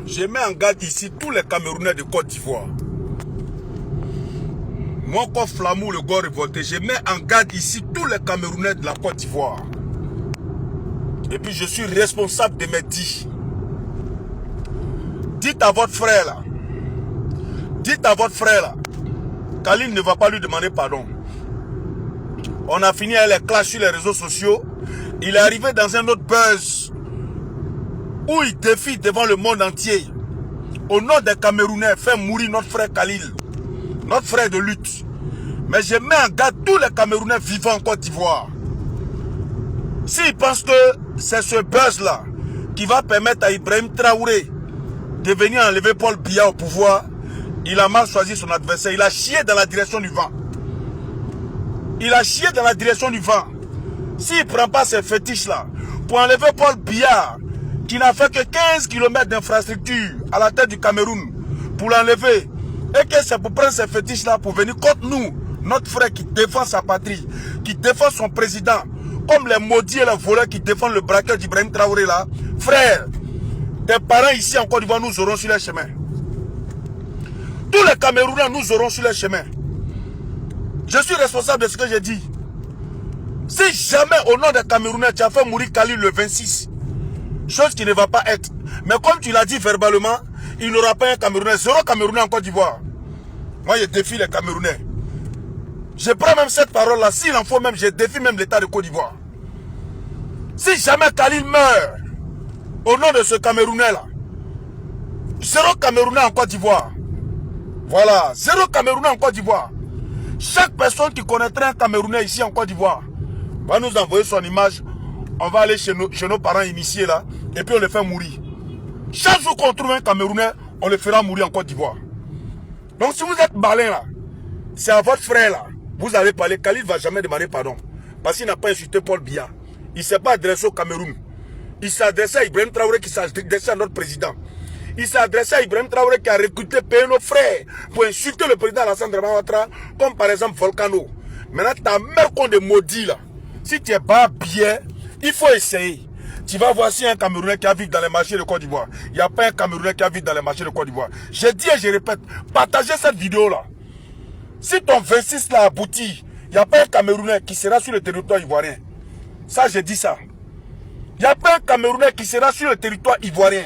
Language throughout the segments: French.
Je mets en garde ici tous les Camerounais de Côte d'Ivoire. Moi, comme Flamou, le gars révolté, je mets en garde ici tous les Camerounais de la Côte d'Ivoire. Et puis, je suis responsable de mes dits. Dites à votre frère là. Dites à votre frère là. Khalil ne va pas lui demander pardon. On a fini avec les clashs sur les réseaux sociaux. Il est arrivé dans un autre buzz où il défie devant le monde entier. Au nom des Camerounais, fait mourir notre frère Khalil. Notre frère de lutte. Mais je mets en garde tous les Camerounais vivants en Côte d'Ivoire. S'ils pensent que c'est ce buzz-là qui va permettre à Ibrahim Traoré de venir enlever Paul Biya au pouvoir, il a mal choisi son adversaire. Il a chié dans la direction du vent. Il a chié dans la direction du vent. S'il ne prend pas ces fétiches-là pour enlever Paul Biya, qui n'a fait que 15 km d'infrastructure à la tête du Cameroun, pour l'enlever, et que c'est pour prendre ces fétiches-là pour venir contre nous, notre frère qui défend sa patrie, qui défend son président, comme les maudits et les voleurs qui défendent le braqueur d'Ibrahim Traoré là, frère, des parents ici en Côte d'Ivoire nous aurons sur les chemins. Tous les Camerounais nous aurons sur les chemins. Je suis responsable de ce que j'ai dit. Si jamais au nom des Camerounais tu as fait mourir Khalil le 26, chose qui ne va pas être, mais comme tu l'as dit verbalement, il n'aura pas un Camerounais, zéro Camerounais en Côte d'Ivoire. Moi je défie les Camerounais. Je prends même cette parole là, s'il en faut même, je défie même l'État de Côte d'Ivoire. Si jamais Khalil meurt au nom de ce Camerounais là, zéro Camerounais en Côte d'Ivoire. Voilà, zéro Camerounais en Côte d'Ivoire. Chaque personne qui connaîtrait un Camerounais ici en Côte d'Ivoire va nous envoyer son image. On va aller chez nos parents initiés là, et puis on les fait mourir. Chaque jour qu'on trouve un Camerounais, on le fera mourir en Côte d'Ivoire. Donc si vous êtes malin là, c'est à votre frère là, vous allez parler. Khalil ne va jamais demander pardon. Parce qu'il n'a pas insulté Paul Biya. Il ne s'est pas adressé au Cameroun. Il s'est adressé à Ibrahim Traoré qui s'est adressé à notre président. Il s'est adressé à Ibrahim Traoré qui a recruté, payé nos frères pour insulter le président Alassane Dramane Ouattara, comme par exemple Volcano. Maintenant, ta mère qu'on est maudit là. Si tu es pas bien, il faut essayer. Tu vas voir si un Camerounais qui a vécu dans les marchés de Côte d'Ivoire. Il n'y a pas un Camerounais qui a vécu dans les marchés de Côte d'Ivoire. Je dis et je répète, partagez cette vidéo là. Si ton 26 là aboutit, il n'y a pas un Camerounais qui sera sur le territoire ivoirien. Ça, je dis ça. Il n'y a pas un Camerounais qui sera sur le territoire ivoirien.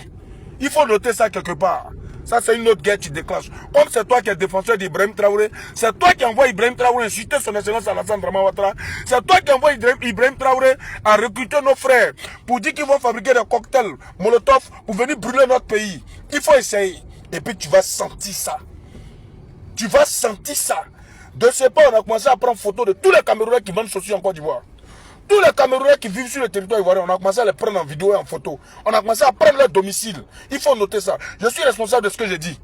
Il faut noter ça quelque part. Ça, c'est une autre guerre qui se déclenche. Comme c'est toi qui es défenseur d'Ibrahim Traoré, c'est toi qui envoie Ibrahim Traoré insulter son excellence Alassane Dramane Ouattara. C'est toi qui envoie Ibrahim Traoré à recruter nos frères pour dire qu'ils vont fabriquer des cocktails Molotov pour venir brûler notre pays. Il faut essayer. Et puis tu vas sentir ça. Tu vas sentir ça. De ce pas, on a commencé à prendre photo de tous les Camerounais qui vendent chaussures en Côte d'Ivoire. Tous les Camerounais qui vivent sur le territoire ivoirien, on a commencé à les prendre en vidéo et en photo. On a commencé à prendre leur domicile. Il faut noter ça. Je suis responsable de ce que j'ai dit.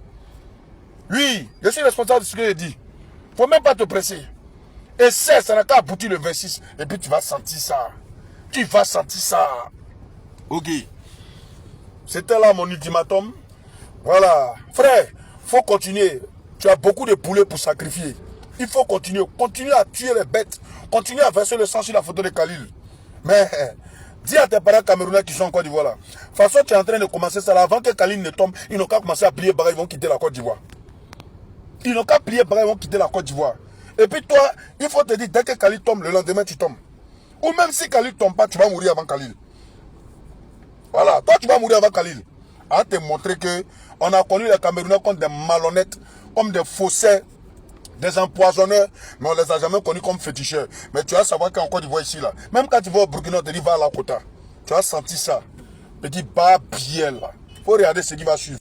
Oui, je suis responsable de ce que j'ai dit. Il ne faut même pas te presser. Et ça n'a qu'à aboutir le 26. Et puis tu vas sentir ça. Tu vas sentir ça. Ok. C'était là mon ultimatum. Voilà. Frère, il faut continuer. Tu as beaucoup de poulets pour sacrifier. Il faut continuer. Continuer à tuer les bêtes. Continuer à verser le sang sur la photo de Khalil. Mais dis à tes parents camerounais qui sont en Côte d'Ivoire là. De toute façon, tu es en train de commencer ça là. Avant que Khalil ne tombe, ils n'ont qu'à commencer à plier bagaille, ils vont quitter la Côte d'Ivoire. Ils n'ont qu'à plier bagaille, ils vont quitter la Côte d'Ivoire. Et puis toi, il faut te dire, dès que Khalil tombe, le lendemain tu tombes. Ou même si Khalil ne tombe pas, tu vas mourir avant Khalil. Voilà, toi tu vas mourir avant Khalil. À te montrer que on a connu les Camerounais comme des malhonnêtes, comme des faussaires, des empoisonneurs, mais on ne les a jamais connus comme féticheurs. Mais tu vas savoir qu'en Côte d'Ivoire ici, là, même quand tu vas au Burkina, tu vas à la Kota. Tu as senti ça. Petit bas bien là. Il faut regarder ce qui va suivre.